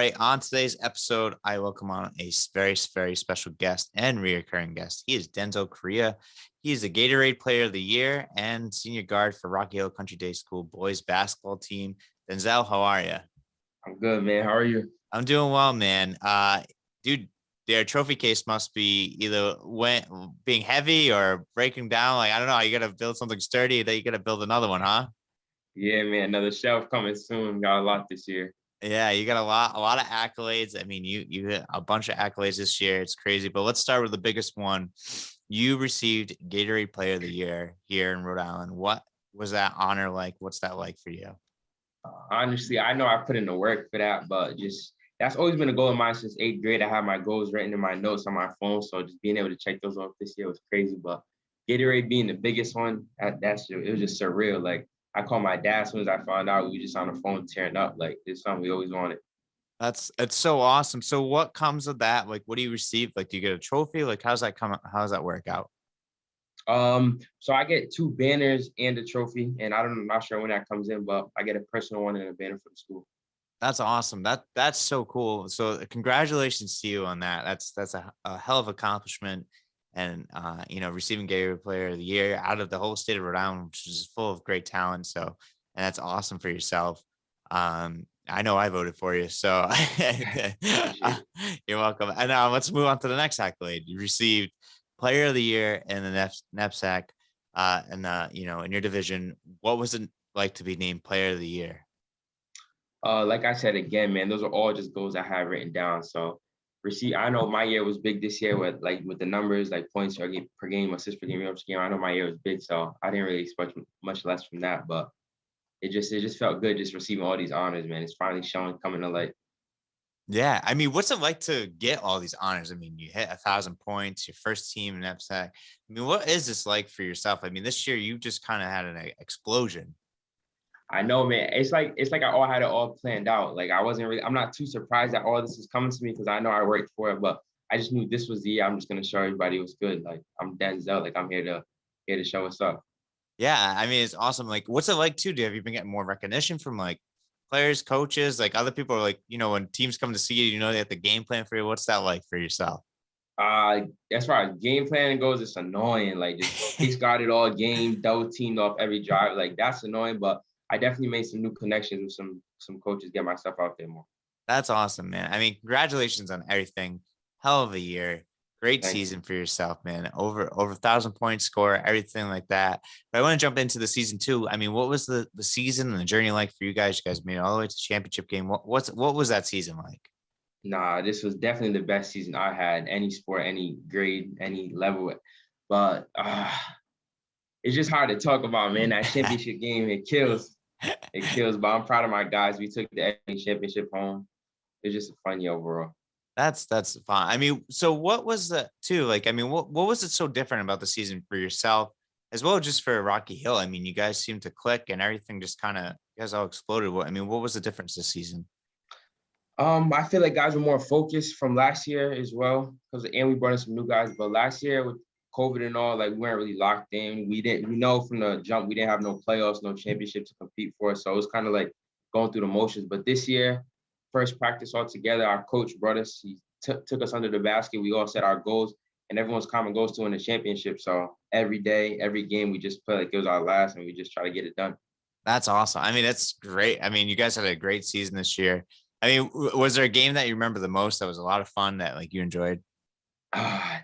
right. On today's episode, I welcome on a very, very special guest and reoccurring guest. He is Denzel Correia. He is the Gatorade Player of the Year and Senior Guard for Rocky Hill Country Day School boys basketball team. Denzel, how are you? I'm good, man. How are you? I'm doing well, man. Dude, their trophy case must be either being heavy or breaking down. Like, I don't know. You got to build something sturdy. Then you got to build another one, huh? Yeah, man. Another shelf coming soon. Got a lot this year. Yeah, you got a lot of accolades. I mean, you hit a bunch of accolades this year. It's crazy. But let's start with the biggest one. You received Gatorade Player of the Year here in Rhode Island. What was that honor like? What's that like for you? Honestly, I know I put in the work for that, but just that's always been a goal of mine since eighth grade. I have my goals written in my notes on my phone, so just being able to check those off this year was crazy. But Gatorade being the biggest one, it was just surreal. Like I called my dad as soon as I found out. We were just on the phone tearing up. Like it's something we always wanted. It's so awesome. So what comes of that? Like, what do you receive? Like, do you get a trophy? Like, how's that come? How does that work out? So I get two banners and a trophy, and I'm not sure when that comes in, but I get a personal one and a banner for the school. That's awesome. That's so cool. So congratulations to you on that. That's a hell of accomplishment. And receiving Gatorade Player of the Year out of the whole state of Rhode Island, which is full of great talent. So, and that's awesome for yourself. I know I voted for you, so you're welcome. And now let's move on to the next accolade. You received Player of the Year in the knapsack, in your division. What was it like to be named Player of the Year? Like I said again, man, those are all just goals I have written down. So I know my year was big this year with the numbers, like points per game, assists per game, yards per game. I know my year was big, so I didn't really expect much less from that. But it just felt good just receiving all these honors, man. It's finally showing coming to light. Yeah, I mean, what's it like to get all these honors? I mean, you hit 1,000 points, your first team in knapsack. I mean, what is this like for yourself? I mean, this year you just kind of had an explosion. I know, man. It's like I all had it all planned out. Like I'm not too surprised that all this is coming to me because I know I worked for it, but I just knew this was the year I'm just gonna show everybody what's good. Like I'm Denzel, like I'm here to show what's up. Yeah, I mean, it's awesome. Like, what's it like too? Have you been getting more recognition from like players, coaches, like other people are like, when teams come to see you, they have the game plan for you. What's that like for yourself? As far as game planning goes, it's annoying. Like just discarded all game, double teamed off every drive. Like that's annoying, but I definitely made some new connections with some coaches, get myself out there more. That's awesome, man. I mean, congratulations on everything. Hell of a year. Great Thank season you. for yourself, man. Over 1,000 points score, everything like that. But I want to jump into the season too. I mean, what was the season and the journey like for you guys? You guys made it all the way to the championship game. What was that season like? Nah, this was definitely the best season I had, any sport, any grade, any level. But it's just hard to talk about, man. That championship game, it kills. It kills. But I'm proud of my guys. We took the championship home. It's just a fun year overall. That's fine. I mean, so what was the too? Like, I mean, what was it so different about the season for yourself as well, just for Rocky Hill? I mean, you guys seemed to click and everything just kind of, you guys all exploded. What was the difference this season? I feel like guys were more focused from last year as well, and we brought in some new guys. But last year with COVID and all, like we weren't really locked in. We know from the jump we didn't have no playoffs, no championship to compete for. So it was kind of like going through the motions. But this year, first practice all together, our coach brought us. He took us under the basket. We all set our goals, and everyone's common goals to win the championship. So every day, every game, we just felt like it was our last, and we just try to get it done. That's awesome. I mean, that's great. I mean, you guys had a great season this year. I mean, was there a game that you remember the most that was a lot of fun that like you enjoyed?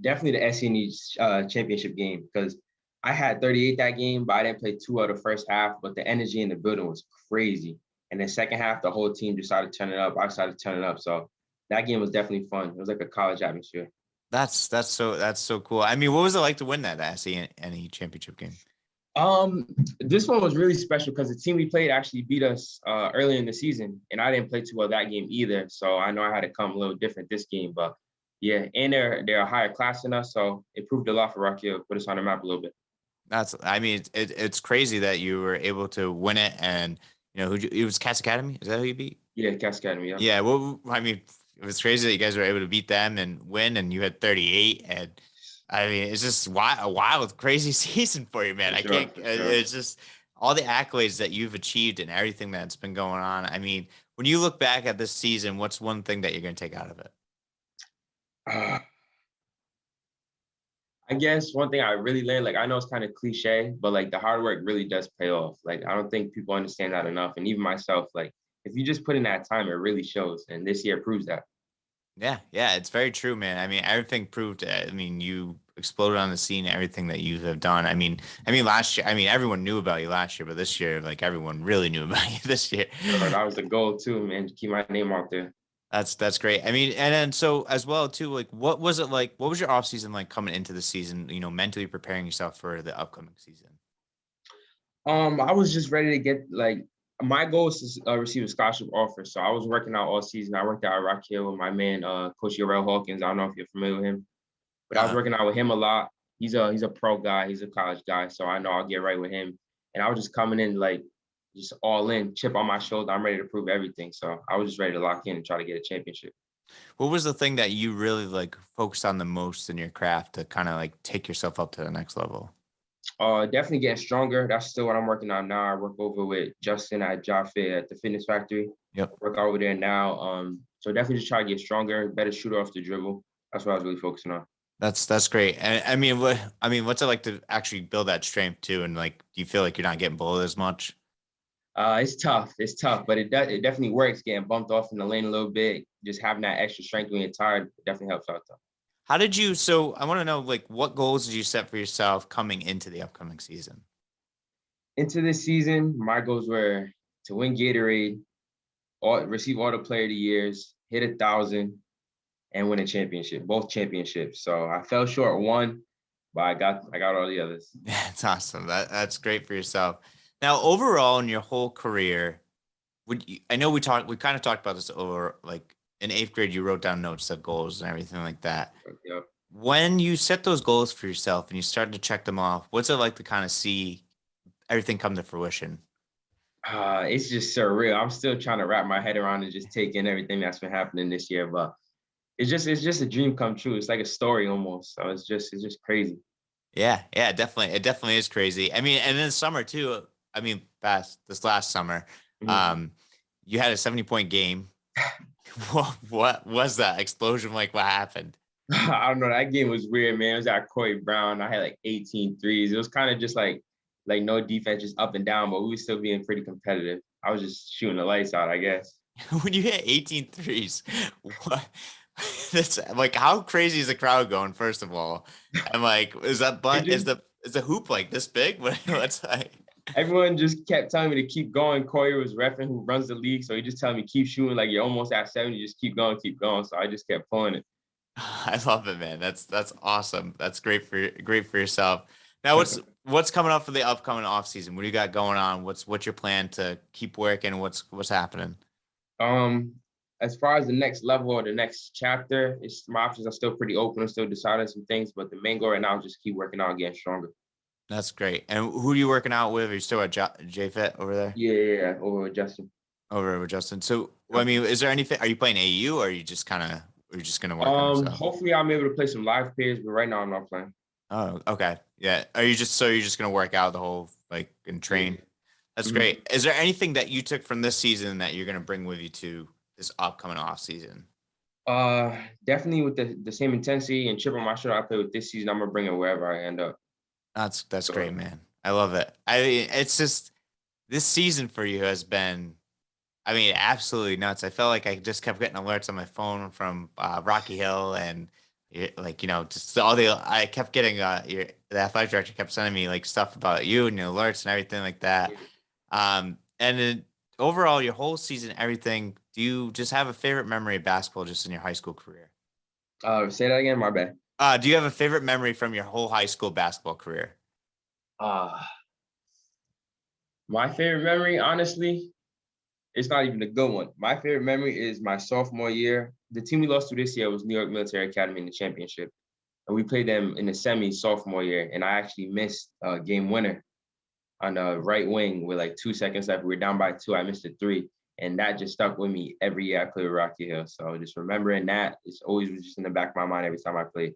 Definitely the SNE championship game because I had 38 that game, but I didn't play two of the first half. But the energy in the building was crazy. And then second half, the whole team decided to turn it up. I decided to turn it up. So that game was definitely fun. It was like a college atmosphere. That's so cool. I mean, what was it like to win that SNE championship game? This one was really special because the team we played actually beat us early in the season, and I didn't play too well that game either. So I know I had to come a little different this game, but yeah, and they're a higher class than us, so it proved a lot for Rocky Hill, put us on the map a little bit. I mean, it's crazy that you were able to win it, and it was Cass Academy. Is that who you beat? Yeah, Cass Academy. Yeah. Yeah. Well, I mean, it was crazy that you guys were able to beat them and win, and you had 38, and I mean, it's just a wild, crazy season for you, man. For I sure, can't. for sure. It's just all the accolades that you've achieved and everything that's been going on. I mean, When you look back at this season, what's one thing that you're going to take out of it? Uh, I guess one thing I really learned, like I know it's kind of cliche, but like the hard work really does pay off. Like I don't think people understand that enough. And even myself, like if you just put in that time, it really shows. And this year proves that. Yeah, yeah, it's very true, man. I mean, everything proved. I mean, you exploded on the scene. Everything that you have done. I mean, last year. I mean, everyone knew about you last year, but this year, like everyone really knew about you this year. Sure, that was the goal too, man, to keep my name out there. That's great. I mean, and then so as well too, like what was it like? What was your off season like coming into the season? Mentally preparing yourself for the upcoming season. I was just ready to get like my goal is to receive a scholarship offer. So I was working out all season. I worked out at Rock Hill with my man, Coach Yarel Hawkins. I don't know if you're familiar with him, but I was Uh, working out with him a lot. He's a pro guy. He's a college guy, so I know I'll get right with him. And I was just coming in like just all in, chip on my shoulder. I'm ready to prove everything. So I was just ready to lock in and try to get a championship. what was the thing that you really like focused on the most in your craft to kind of like take yourself up to the next level? Definitely getting stronger. That's still what I'm working on now. I work over with Justin at Job Fit at the Fitness Factory. Yep. Work over there now. So definitely just try to get stronger, better shooter off the dribble. That's what I was really focusing on. That's great. And what's it like to actually build that strength too? And like, do you feel like you're not getting bullied as much? It's tough. It's tough, but it definitely works. Getting bumped off in the lane a little bit, just having that extra strength when you're tired, definitely helps out though. How did you? So I want to know, like, what goals did you set for yourself coming into the upcoming season? Into this season, my goals were to win Gatorade, receive all the Player of the Years, hit 1,000, and win a championship, both championships. So I fell short one, but I got all the others. That's awesome. That's great for yourself. Now, overall, in your whole career, I know we kind of talked about this over like in eighth grade, you wrote down notes of goals and everything like that. Yep. When you set those goals for yourself and you started to check them off, what's it like to kind of see everything come to fruition? It's just surreal. I'm still trying to wrap my head around and just take in everything that's been happening this year, but it's just a dream come true. It's like a story almost. So it's just crazy. Yeah, yeah, definitely. It definitely is crazy. I mean, and then summer too. I mean, past this last summer, Mhm. um, you had a 70-point game. What was that explosion like? What happened? I don't know. That game was weird, man. It was at Corey Brown. I had like 18 threes. It was kind of just like no defense, just up and down, but we were still being pretty competitive. I was just shooting the lights out, I guess. When you hit 18 threes, what? That's like how crazy is the crowd going? First of all, and like, is that It but just is the hoop like this big? What's like? everyone just kept telling me to keep going. Corey was refing who runs the league, so he just telling me keep shooting. Like you're almost at 70, just keep going, keep going. So I just kept pulling it. I love it, man. That's awesome. That's great for yourself. Now, what's coming up for the upcoming off season? What do you got going on? What's your plan to keep working? What's happening? Um, as far as the next level or the next chapter, it's my options are still pretty open. I'm still deciding some things, but the main goal right now is just keep working out, getting stronger. That's great. And who are you working out with? Are you still at JFit over there? Yeah, yeah, yeah. Over with Justin. Over with Justin. So, well, I mean, is there anything? Are you playing AU or are you just kind of? Are you just gonna work on yourself? Hopefully I'm able to play some live pairs, but right now I'm not playing. Oh, okay. Yeah. You're just gonna work out the whole like and Yeah. train? That's Mhm. great. Is there anything that you took from this season that you're gonna bring with you to this upcoming off season? Definitely with the same intensity and chip on my shoulder I play with this season, I'm gonna bring it wherever I end up. That's great, So man. I love it. I mean, it's just this season for you has been, I mean, absolutely nuts. I felt like I just kept getting alerts on my phone from Rocky Hill and like just all the I kept getting the athletic director kept sending me like stuff about you and your alerts and everything like that. And then overall, your whole season, everything. Do you just have a favorite memory of basketball just in your high school career? say that again, my bad. Do you have a favorite memory from your whole high school basketball career? Uh my favorite memory, honestly, it's not even a good one. My favorite memory is my sophomore year. The team we lost to this year was New York Military Academy in the championship. And we played them in the semi sophomore year. And I actually missed a game winner on the right wing with like 2 seconds left. We were down by two. I missed a three. And that just stuck with me every year I played with Rocky Hill. So just remembering that, it's always was just in the back of my mind every time I played.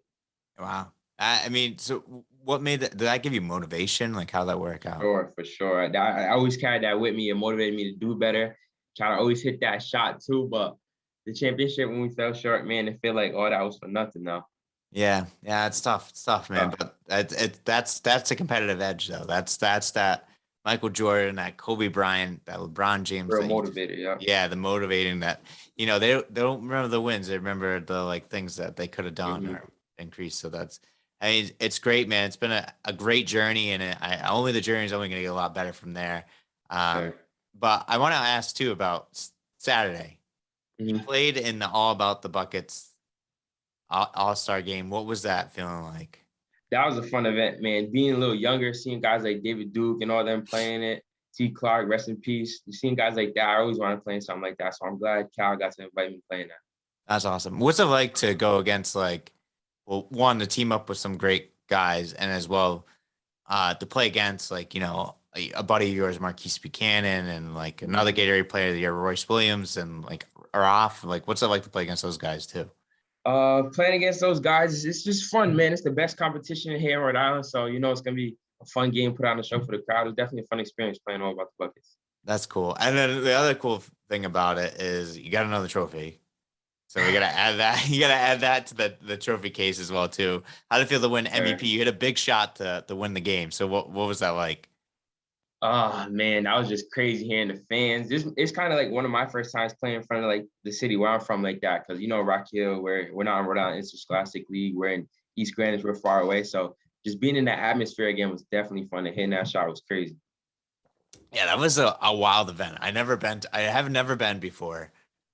Wow. I mean, so what made that? Did that give you motivation? Like, how'd that work out? Sure, for sure. I always carried that with me. It motivated me to do better, trying to always hit that shot too. But the championship, when we fell short, man, it feel like all that was for nothing now. Yeah, yeah, it's tough. It's tough, man. Uh, But that's a competitive edge, though. That's that Michael Jordan, that Kobe Bryant, that LeBron James. Real That you just, motivated, yeah. yeah, the motivating that they don't remember the wins. They remember the like things that they could have done Hmm. or increased. So I mean, it's great, man. It's been a great journey, and only the journey is only going to get a lot better from there. Sure. But I want to ask too about Saturday. You Hmm. played in the All About the Buckets All-Star game. What was that feeling like? That was a fun event, man. Being a little younger, seeing guys like David Duke and all them playing it. T. Clark, rest in peace. Seeing guys like that, I always wanted to play in something like that. So I'm glad Cal got to invite me playing that. That's awesome. What's it like to go against like, well, one, to team up with some great guys, and as well, to play against like, a buddy of yours, Marquise Buchanan, and like another Gatorade player of the year, Royce Williams, and like are off. Like, what's it like to play against those guys too? Playing against those guys, it's just fun, man. It's the best competition here in Rhode Island. So, it's going to be a fun game, put on a show for the crowd. It's definitely a fun experience playing all about the buckets. That's cool. And then the other cool thing about it is you got another trophy. So we gotta add that. You gotta add that to the trophy case as well too. How did it feel to win Sure. MVP? You hit a big shot to win the game. So what was that like? Oh man, that was just crazy hearing the fans. It's kind of like one of my first times playing in front of like the city where I'm from like that. Cause Rock Hill, we're not in Rhode Island Interscholastic League. We're in East Greenwich, we're far away. So just being in that atmosphere again was definitely fun. And hitting that shot was crazy. Yeah, that was a wild event. I have never been before.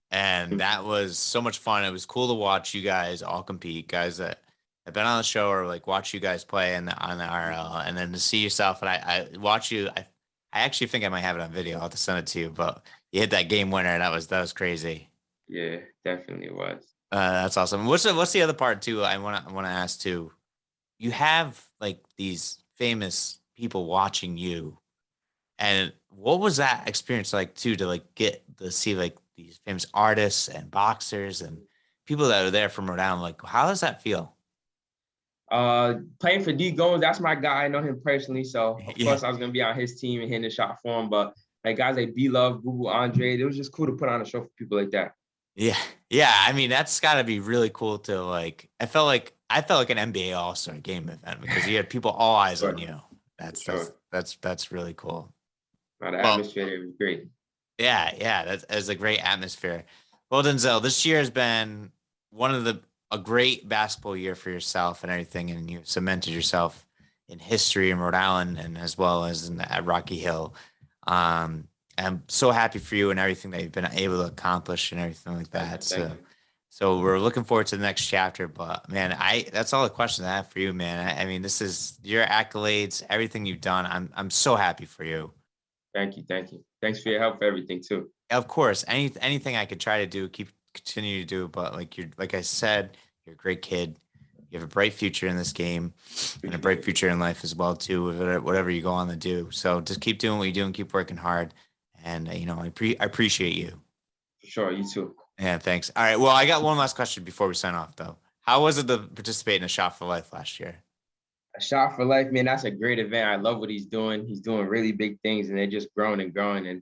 And that was so much fun. It was cool to watch you guys all compete, guys that have been on the show or like watch you guys play on the RL, and then to see yourself. And I watch you. I actually think I might have it on video. I'll have to send it to you. But you hit that game winner, and that was crazy. Yeah, definitely was. That's awesome. What's the other part too? I wanna ask too. You have like these famous people watching you, and what was that experience like too, to like get to see like these famous artists and boxers and people that are there from Rhode Island? Like, how does that feel? Playing for D Gomes, that's my guy. I know him personally, so of Yeah. course I was gonna be on his team and hitting the shot for him. But like guys like B Love, Google Andre, it was just cool to put on a show for people like that. Yeah. Yeah. I mean, that's gotta be really cool to like I felt like an NBA All-Star game event because you had people all eyes on Sure, you. for That's that's sure. that's that's really cool. Now, the Well, atmosphere there was great. yeah, yeah, that's a great atmosphere. Well, Denzel, this year has been one of a great basketball year for yourself and everything, and you cemented yourself in history in Rhode Island and as well as at Rocky Hill. I'm so happy for you and everything that you've been able to accomplish and everything like Thank that. you, thank you. So we're looking forward to the next chapter. But man, that's all the questions I have for you, man. I mean, this is your accolades, everything you've done. I'm so happy for you. Thank you, thank you. Thanks for your help for everything too. Of course, anything I could try to do, continue to do. But like I said, you're a great kid. You have a bright future in this game and a Appreciate bright it. future in life as well too, with whatever you go on to do. So just keep doing what you do and keep working hard. And I appreciate you. For sure, you too. Yeah, thanks. All right. Well, I got one last question before we sign off, though. How was it to participate in a Shot for Life last year? A shot for life, man. That's a great event. I love what he's doing. He's doing really big things, and they're just growing and growing. And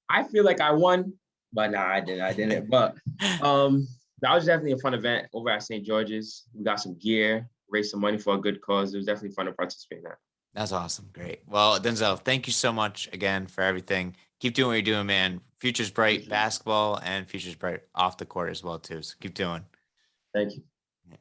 I feel like I won, but nah, I didn't. I didn't. But that was definitely a fun event over at St. George's. We got some gear, raised some money for a good cause. It was definitely fun to participate in that. That's awesome. Great. Well, Denzel, thank you so much again for everything. Keep doing what you're doing, man. Future's bright, Appreciate it. basketball, and future's bright off the court as well too. So keep doing. Thank you. Yeah.